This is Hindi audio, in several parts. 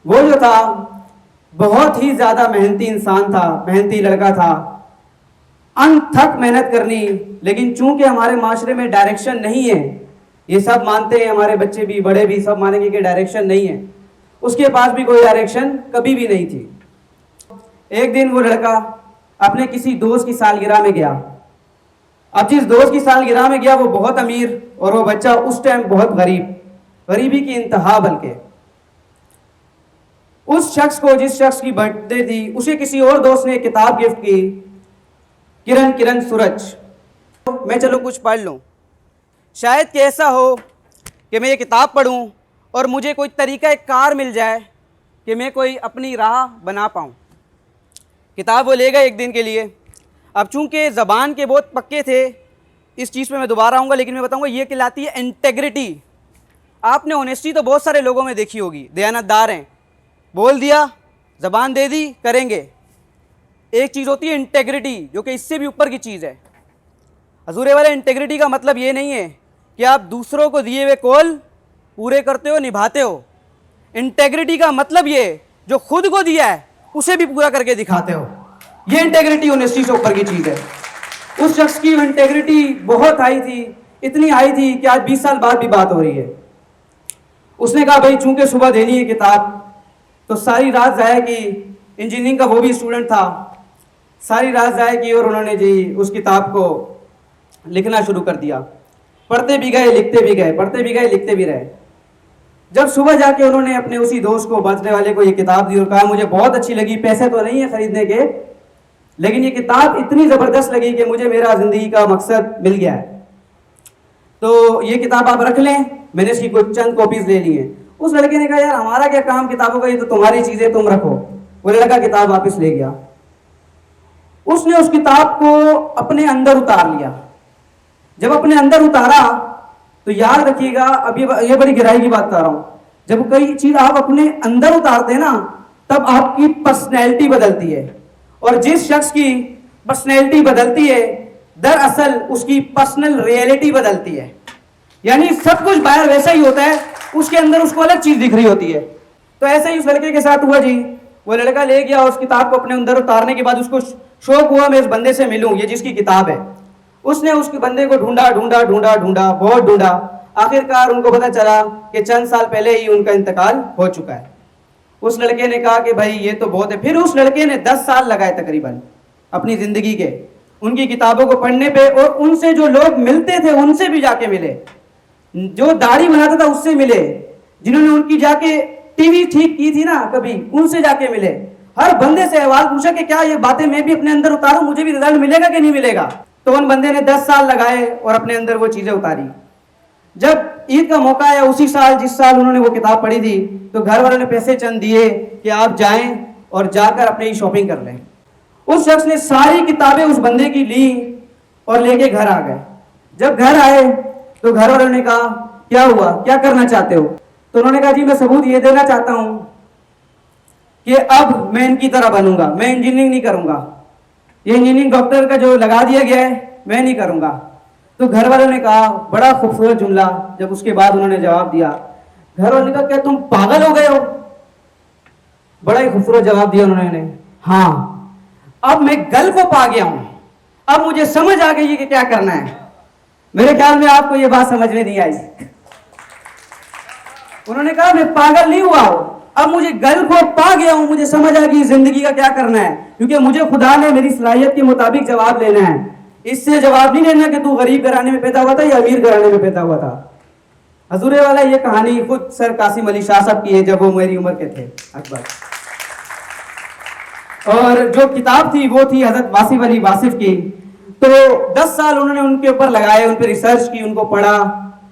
वो जो था बहुत ही ज्यादा मेहनती इंसान था, मेहनती लड़का था, अनथक मेहनत करनी। लेकिन चूंकि हमारे माशरे में डायरेक्शन नहीं है, ये सब मानते हैं, हमारे बच्चे भी बड़े भी सब मानेंगे कि डायरेक्शन नहीं है, उसके पास भी कोई डायरेक्शन कभी भी नहीं थी। एक दिन वो लड़का अपने किसी दोस्त की सालगिरह में गया। अब जिस दोस्त की सालगिरह में गया वो बहुत अमीर और वो बच्चा उस टाइम बहुत गरीब, गरीबी की इंतहा। बल्कि उस शख्स को, जिस शख्स की बर्थडे थी, उसे किसी और दोस्त ने किताब गिफ्ट की, किरण किरण सूरज। मैं चलो कुछ पढ़ लूं, शायद कि ऐसा हो कि मैं ये किताब पढूं और मुझे कोई तरीका एक कार मिल जाए कि मैं कोई अपनी राह बना पाऊं। किताब वो ले गए एक दिन के लिए। अब चूंकि ज़बान के बहुत पक्के थे, इस चीज़ पे मैं दोबारा आऊँगा, लेकिन मैं बताऊँगा ये कहलाती है इंटेग्रिटी। आपने ऑनेस्टी तो बहुत सारे लोगों में देखी होगी, दयानतदार हैं, बोल दिया, ज़बान दे दी, करेंगे। एक चीज़ होती है इंटेग्रिटी, जो कि इससे भी ऊपर की चीज़ है। हजूरे वाले, इंटेग्रिटी का मतलब ये नहीं है कि आप दूसरों को दिए हुए कॉल पूरे करते हो, निभाते हो। इंटेग्रिटी का मतलब ये जो खुद को दिया है उसे भी पूरा करके दिखाते हो। ये इंटेग्रिटी ऑनेस्टी से ऊपर की चीज़ है। उस शख्स की इंटेग्रिटी बहुत हाई थी, इतनी हाई थी कि आज 20 साल बाद भी बात हो रही है। उसने कहा भाई चूंकि सुबह देनी है किताब, तो सारी रात ज़ाया की। इंजीनियरिंग का वो भी स्टूडेंट था, सारी रात ज़ाया की और उन्होंने जी उस किताब को लिखना शुरू कर दिया। पढ़ते भी गए, लिखते भी गए, पढ़ते भी गए, लिखते भी रहे। जब सुबह जाके उन्होंने अपने उसी दोस्त को, बर्थडे वाले को, ये किताब दी और कहा मुझे बहुत अच्छी लगी, पैसे तो नहीं है खरीदने के, लेकिन ये किताब इतनी ज़बरदस्त लगी कि मुझे मेरा ज़िंदगी का मकसद मिल गया है, तो ये किताब आप रख लें। मैंने इसकी कुछ चंद कॉपीज़ ले ली हैं। उस लड़के ने कहा यार हमारा क्या काम किताबों का, ये तो तुम्हारी चीज़ें, तुम रखो। वो लड़का किताब वापस ले गया। उसने उस किताब को अपने अंदर उतार लिया। जब अपने अंदर उतारा तो याद रखिएगा, अब ये बड़ी गहराई की बात बता रहा हूं, जब कोई चीज आप अपने अंदर उतारते हैं ना, तब आपकी पर्सनैलिटी बदलती है। और जिस शख्स की पर्सनैलिटी बदलती है, दरअसल उसकी पर्सनल रियलिटी बदलती है। यानी सब कुछ बाहर वैसा ही होता है, उसके अंदर उसको अलग चीज दिख रही होती है। तो ऐसे ही उस लड़के के साथ हुआ जी। वो लड़का ले गया उस किताब को, अपने अंदर उतारने के बाद उसको शौक हुआ मैं इस बंदे से मिलूं, ये जिसकी किताब है। उसने उस बंदे को ढूंढा ढूंढा ढूंढा ढूंढा, बहुत ढूंढा। आखिरकार उनको पता चला कि चंद साल पहले ही उनका इंतकाल हो चुका है। उस लड़के ने कहा कि भाई ये तो बहुत है। फिर उस लड़के ने 10 साल लगाए तकरीबन अपनी जिंदगी के उनकी किताबों को पढ़ने पे, और उनसे जो लोग मिलते थे उनसे भी जाके मिले, जो दाढ़ी बनाता था उससे मिले, जिन्होंने उनकी जाके टीवी ठीक की थी ना कभी, उनसे जाके मिले। हर बंदे से अहवाल पूछा कि क्या ये बातें मैं भी अपने अंदर उतारूं, मुझे भी रिजल्ट मिलेगा कि नहीं मिलेगा। तो उन बंदे ने 10 साल लगाए और अपने अंदर वो चीजें उतारी। जब ईद का मौका आया, उसी साल जिस साल उन्होंने वो किताब पढ़ी थी, तो घर वालों ने पैसे चंद दिए कि आप जाएं और जाकर अपनी शॉपिंग कर लें। उस शख्स ने सारी किताबें उस बंदे की ली और लेके घर आ गए। जब घर आए तो घर वालों ने कहा क्या हुआ, क्या करना चाहते हो? तो उन्होंने कहा जी मैं सबूत ये देना चाहता हूं कि अब मैं इनकी तरह बनूंगा, मैं इंजीनियरिंग नहीं करूंगा, ये इंजीनियरिंग डॉक्टर का जो लगा दिया गया है मैं नहीं करूंगा। तो घर वालों ने कहा, बड़ा खूबसूरत जुमला, जब उसके बाद उन्होंने जवाब दिया, घर वालों ने कहा क्या तुम पागल हो गए हो? बड़ा ही खूबसूरत जवाब दिया उन्होंने, हाँ अब मैं गल को पा गया हूं, अब मुझे समझ आ गई है कि क्या करना है। मेरे ख्याल में आपको यह बात समझ में नहीं आई। उन्होंने कहा मैं पागल नहीं हुआ हूं, अब मुझे गल को पा गया हूं, मुझे समझ आ गई जिंदगी का क्या करना है, क्योंकि मुझे खुदा ने मेरी सलाहियत के मुताबिक जवाब लेना है। इससे जवाब नहीं लेना कि तू गरीब घराने में पैदा हुआ था या अमीर घराने में पैदा हुआ था। हजूरे वाला ये कहानी खुद सर कासिम अली शाह साहब की है, जब वो मेरी उम्र के थे अकबर। और जो किताब थी वो थी हजरत वासिफ अली वासिफ की। तो 10 साल उन्होंने उनके ऊपर लगाए, उन पर रिसर्च की, उनको पढ़ा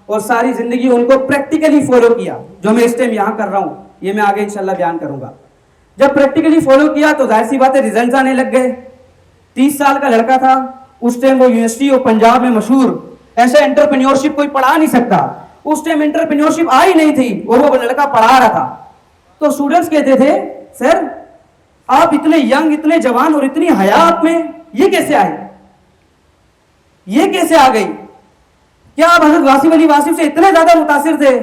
और सारी जिंदगी उनको प्रैक्टिकली फॉलो किया। जो मैं इस टाइम यहाँ कर रहा हूँ ये मैं आगे इंशाल्लाह बयान करूंगा। जब प्रैक्टिकली फॉलो किया तो जाहिर सी बात है रिजल्ट आने लग गए। 30 साल का लड़का था उस टाइम, वो यूनिवर्सिटी और पंजाब में मशहूर, ऐसे एंटरप्रेन्योरशिप कोई पढ़ा नहीं सकता। उस टाइम एंटरप्रेन्योरशिप आई नहीं थी और वो लड़का पढ़ा रहा था। तो स्टूडेंट्स कहते थे सर आप इतने यंग, इतने जवान और इतनी हया आप में, ये कैसे आई, ये कैसे आ गई? क्या आप हजरत वासिफ अली वासिफ से इतने ज्यादा मुतासिर थे?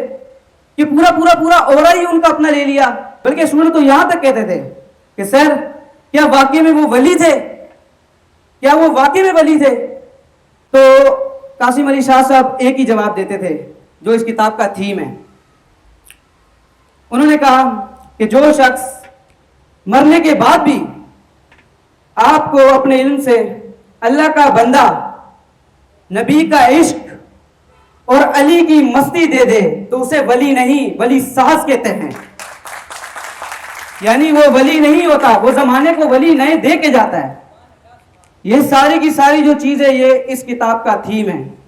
कि पूरा पूरा पूरा ओरा ही उनका अपना ले लिया, बल्कि स्टूडेंट तो यहां तक कहते थे कि सर क्या वाकई में वो वली थे, क्या वो वाकई में वली थे? तो कासिम अली शाह साहब एक ही जवाब देते थे जो इस किताब का थीम है। उन्होंने कहा कि जो शख्स मरने के बाद भी आपको अपने इल्म से अल्लाह का बंदा, नबी का इश्क और अली की मस्ती दे दे तो उसे वली नहीं, वली साहस कहते हैं। यानी वो वली नहीं होता, वो जमाने को वली नए दे के जाता है। ये सारी की सारी जो चीजें ये इस किताब का थीम है।